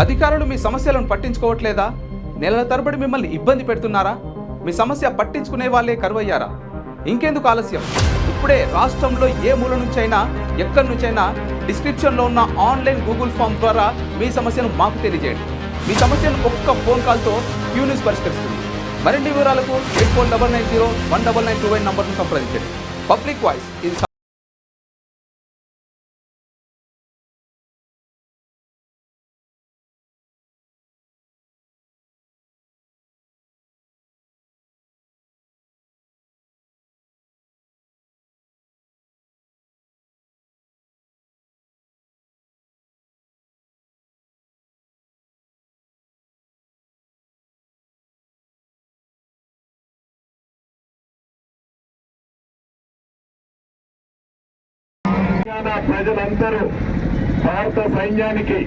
అధికారులు మీ సమస్యలను పట్టించుకోవట్లేదా? నెలల తరబడి మిమ్మల్ని ఇబ్బంది పెడుతున్నారా? మీ సమస్య పట్టించుకునే వాళ్ళే కరువయ్యారా? ఇంకెందుకు ఆలస్యం? ఇప్పుడే రాష్ట్రంలో ఏ మూల నుంచైనా ఎక్కడి నుంచైనా డిస్క్రిప్షన్లో ఉన్న ఆన్లైన్ గూగుల్ ఫామ్ ద్వారా మీ సమస్యను మాకు తెలియజేయండి. మీ సమస్యను ఒక్క ఫోన్ కాల్తో క్యూ న్యూస్ పరిష్కరిస్తుంది. మరిన్ని వివరాలకు 8499019929 నంబర్ను సంప్రదించండి. పబ్లిక్ వాయిస్ ఇది ప్రజలందరూ భారత సైన్యానికి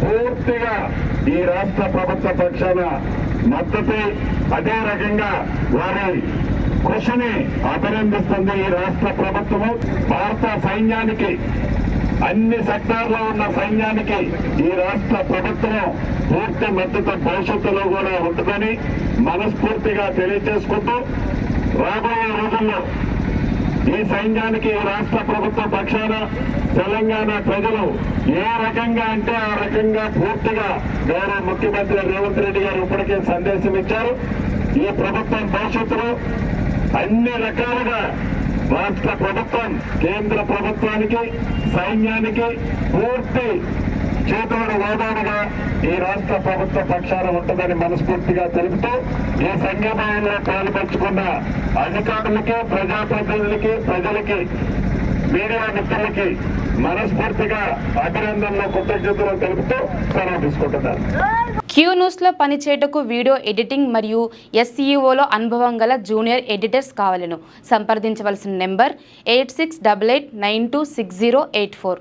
పూర్తిగా ఈ రాష్ట్ర ప్రభుత్వ పక్షాన మద్దతు, అదే రకంగా వారి కృషిని అభినందిస్తుంది ఈ రాష్ట్ర ప్రభుత్వము. భారత సైన్యానికి అన్ని సెక్టార్లో ఉన్న సైన్యానికి ఈ రాష్ట్ర ప్రభుత్వం పూర్తి మద్దతు భవిష్యత్తులో కూడా ఉంటుందని మనస్ఫూర్తిగా తెలియజేసుకుంటూ రాబోయే రోజుల్లో ఈ సైన్యానికి రాష్ట్ర ప్రభుత్వ పక్షాన తెలంగాణ ప్రజలు ఏ రకంగా అంటే ఆ రకంగా పూర్తిగా గౌరవ ముఖ్యమంత్రి రేవంత్ రెడ్డి గారు ఇప్పటికే సందేశం ఇచ్చారు. ఈ ప్రభుత్వం భవిష్యత్తులో అన్ని రకాలుగా రాష్ట్ర ప్రభుత్వం కేంద్ర ప్రభుత్వానికి సైన్యానికి పూర్తి చేతులను వాదాలుగా ఈ రాష్ట్ర ప్రభుత్వ పక్షాన ఉంటుందని మనస్ఫూర్తిగా తెలుపుతూ ఈ సంఘటనలో పాల్పంచుకున్న అధికారులకి, ప్రజాప్రతినిధులకి, ప్రజలకి, మీడియా మిత్రులకి మనస్ఫూర్తిగా అభినందనలు, కృతజ్ఞతలు తెలుపుతూ సెలవు తీసుకుంటున్నారు. క్యూ న్యూస్లో పనిచేయటకు వీడియో ఎడిటింగ్ మరియు SEOలో అనుభవం గల జూనియర్ ఎడిటర్స్ కావాలను సంప్రదించవలసిన నెంబర్ 8688926084.